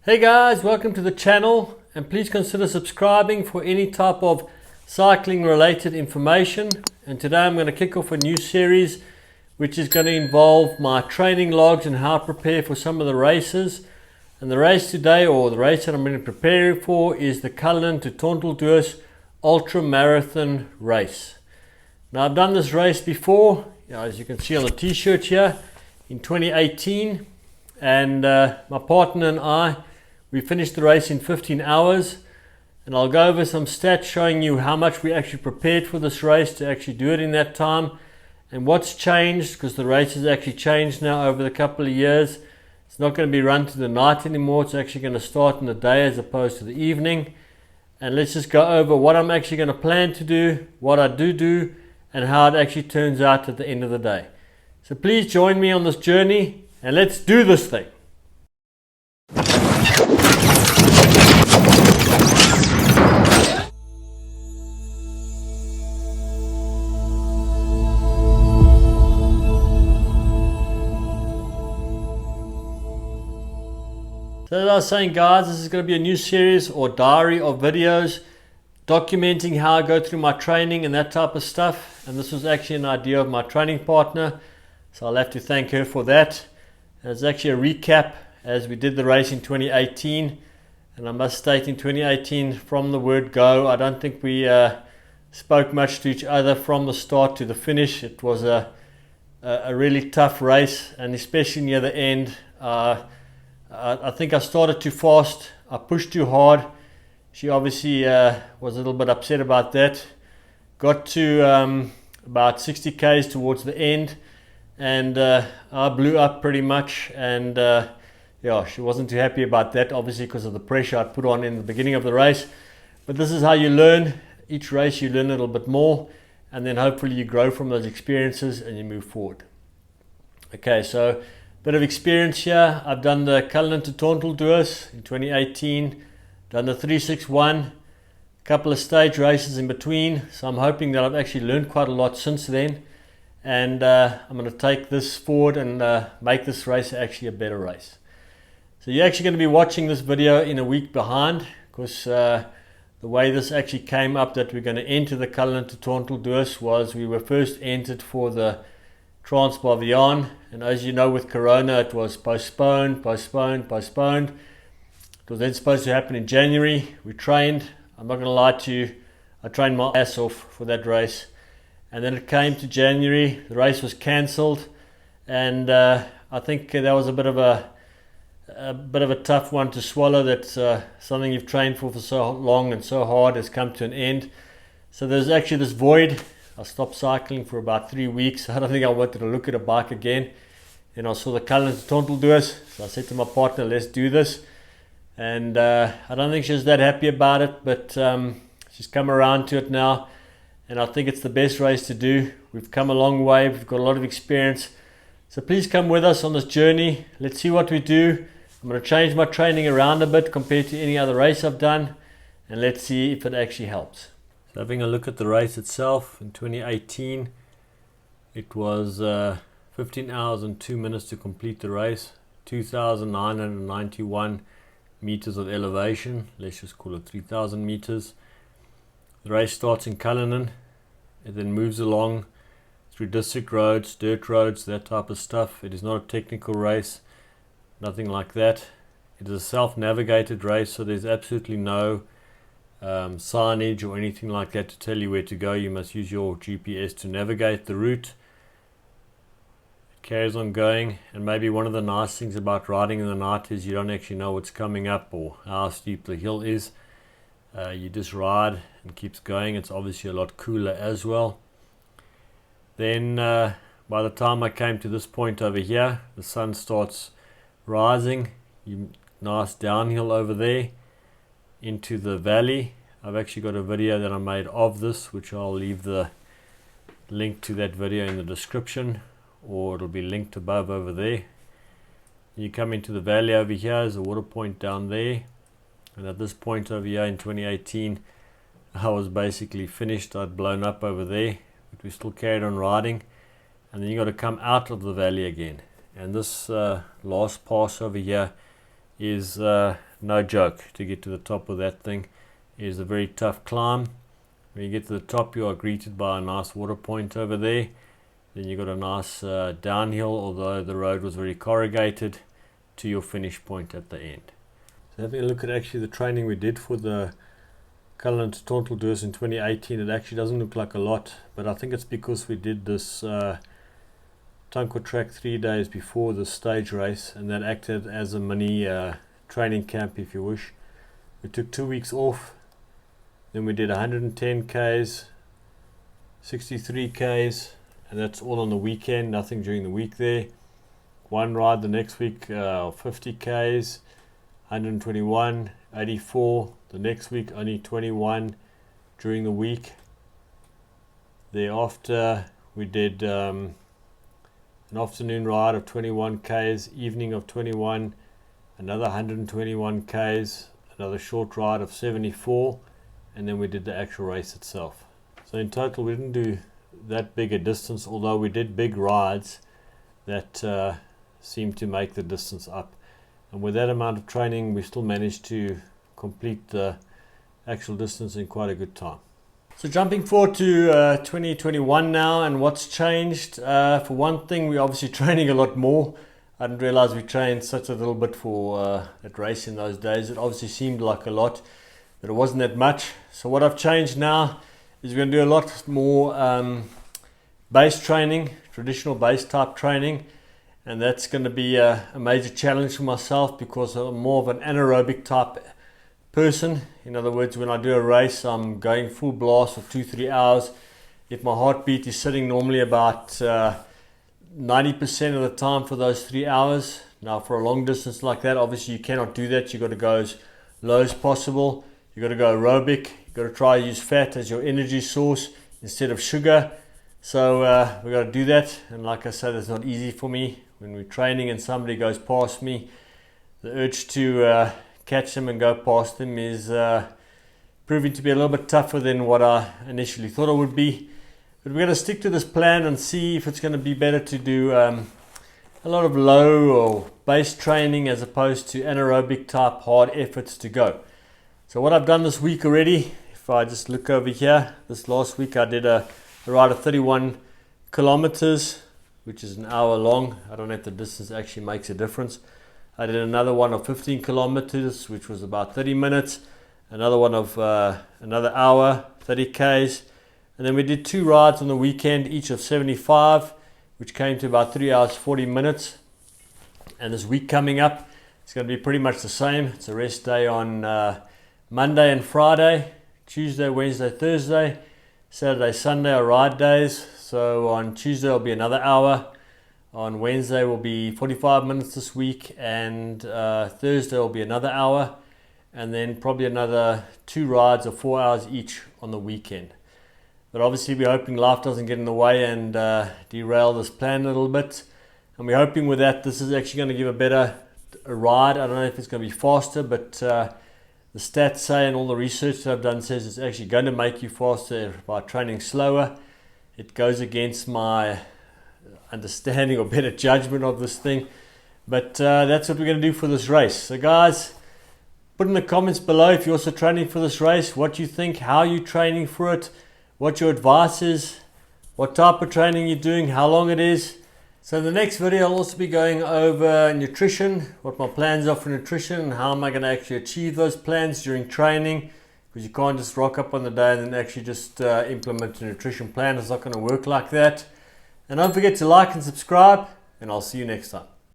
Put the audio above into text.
Hey guys, welcome to the channel, and please consider subscribing for any type of cycling related information. And today I'm going to kick off a new series which is going to involve my training logs and how I prepare for some of the races. And the race today, or the race that I'm going to be preparing for, is the Cullinan to Tonteldoos Ultra Marathon race. Now I've done this race before, as you can see on the t-shirt here, in 2018, and my partner and I, we finished the race in 15 hours, and I'll go over some stats showing you how much we actually prepared for this race to actually do it in that time, and what's changed, because the race has actually changed now over the couple of years. It's not going to be run to the night anymore. It's actually going to start in the day as opposed to the evening. And let's just go over what I'm actually going to plan to do, what I do, and how it actually turns out at the end of the day. So please join me on this journey, and let's do this thing. So as I was saying, guys, this is going to be a new series or diary of videos documenting how I go through my training and that type of stuff. And this was actually an idea of my training partner, so I'll have to thank her for that. And it's actually a recap as we did the race in 2018. And I must state, in 2018, from the word go, I don't think we spoke much to each other from the start to the finish. It was a really tough race, and especially near the end, I think I started too fast. I pushed too hard. She obviously was a little bit upset about that. Got to about 60 k's towards the end, and I blew up pretty much. And yeah, she wasn't too happy about that, obviously, because of the pressure I put on in the beginning of the race. But this is how you learn. Each race you learn a little bit more, and then hopefully you grow from those experiences and you move forward. Okay, so bit of experience here. I've done the Cullinan to Tonteldoos in 2018, done the 361, a couple of stage races in between, so I'm hoping that I've actually learned quite a lot since then, and I'm going to take this forward and make this race actually a better race. So you're actually going to be watching this video in a week behind, because the way this actually came up that we're going to enter the Cullinan to Tonteldoos was we were first entered for the Trans-Baviaan, and as you know, with Corona, it was postponed. It was then supposed to happen in January. We trained. I'm not going to lie to you, I trained my ass off for that race, and then it came to January. The race was cancelled, and I think that was a bit of a tough one to swallow. That something you've trained for so long and so hard has come to an end. So there's actually this void. I stopped cycling for about 3 weeks. I don't think I wanted to look at a bike again. And I saw the Cullinan to Tonteldoos, so I said to my partner, let's do this. And I don't think she's that happy about it, but she's come around to it now, and I think it's the best race to do. We've come a long way. We've got a lot of experience. So please come with us on this journey. Let's see what we do. I'm going to change my training around a bit compared to any other race I've done, and let's see if it actually helps. So having a look at the race itself, in 2018 it was 15 hours and 2 minutes to complete the race, 2,991 meters of elevation, let's just call it 3,000 meters. The race starts in Cullinan, it then moves along through district roads, dirt roads, that type of stuff. It is not a technical race, nothing like that. It is a self-navigated race, so there's absolutely no signage or anything like that to tell you where to go. You must use your GPS to navigate the route. It carries on going, and maybe one of the nice things about riding in the night is you don't actually know what's coming up or how steep the hill is. You just ride and keeps going. It's obviously a lot cooler as well. Then by the time I came to this point over here, the sun starts rising. Nice downhill over there into the valley. I've actually got a video that I made of this, which I'll leave the link to that video in the description, or it'll be linked above over there. You come into the valley over here, there's a water point down there, and at this point over here in 2018 I was basically finished. I'd blown up over there, but we still carried on riding, and then you got to come out of the valley again. And this last pass over here is no joke, to get to the top of that thing is a very tough climb. When you get to the top, you are greeted by a nice water point over there. Then you got a nice downhill, although the road was very corrugated, to your finish point at the end. So having a look at actually the training we did for the Cullinan to Tonteldoos in 2018, it actually doesn't look like a lot, but I think it's because we did this Tonko track 3 days before the stage race, and that acted as a mini training camp, if you wish. We took 2 weeks off, then we did 110 Ks, 63 Ks, and that's all on the weekend, nothing during the week there. One ride the next week, 50 Ks, 121, 84. The next week only 21 during the week. Thereafter we did an afternoon ride of 21 Ks, evening of 21, another 121 Ks, another short ride of 74, and then we did the actual race itself. So in total we didn't do that big a distance, although we did big rides that seemed to make the distance up. And with that amount of training, we still managed to complete the actual distance in quite a good time. So jumping forward to 2021 now, and what's changed. For one thing, we're obviously training a lot more. I didn't realize we trained such a little bit for that race in those days. It obviously seemed like a lot, but it wasn't that much. So what I've changed now is we're going to do a lot more base training, traditional base type training, and that's going to be a major challenge for myself because I'm more of an anaerobic type person. In other words, when I do a race, I'm going full blast for 2-3 hours. If my heartbeat is sitting normally about 90% of the time for those 3 hours. Now for a long distance like that, obviously you cannot do that. You've got to go as low as possible. You've got to go aerobic. You've got to try to use fat as your energy source instead of sugar. So we've got to do that, and like I said, it's not easy for me. When we're training and somebody goes past me, the urge to catch them and go past them is proving to be a little bit tougher than what I initially thought it would be. But we're going to stick to this plan and see if it's going to be better to do a lot of low or base training as opposed to anaerobic type hard efforts to go. So what I've done this week already, if I just look over here, this last week I did a ride of 31 kilometers, which is an hour long. I don't know if the distance actually makes a difference. I did another one of 15 kilometers, which was about 30 minutes. Another one of another hour, 30 Ks. And then we did 2 rides on the weekend, each of 75, which came to about 3 hours, 40 minutes. And this week coming up, it's going to be pretty much the same. It's a rest day on Monday and Friday, Tuesday, Wednesday, Thursday. Saturday, Sunday are ride days. So on Tuesday will be another hour. On Wednesday will be 45 minutes this week, and Thursday will be another hour, and then probably another 2 rides of 4 hours each on the weekend. But obviously we're hoping life doesn't get in the way and derail this plan a little bit. And we're hoping with that this is actually going to give a better ride. I don't know if it's going to be faster, but the stats say, and all the research that I've done says it's actually going to make you faster by training slower. It goes against my understanding or better judgment of this thing, but that's what we're going to do for this race. So guys, put in the comments below if you're also training for this race, what you think, how you're training for it, what your advice is, what type of training you're doing, how long it is. So in the next video I'll also be going over nutrition, what my plans are for nutrition, and how am I going to actually achieve those plans during training, because you can't just rock up on the day and then actually just implement a nutrition plan. It's not going to work like that. And don't forget to like and subscribe, and I'll see you next time.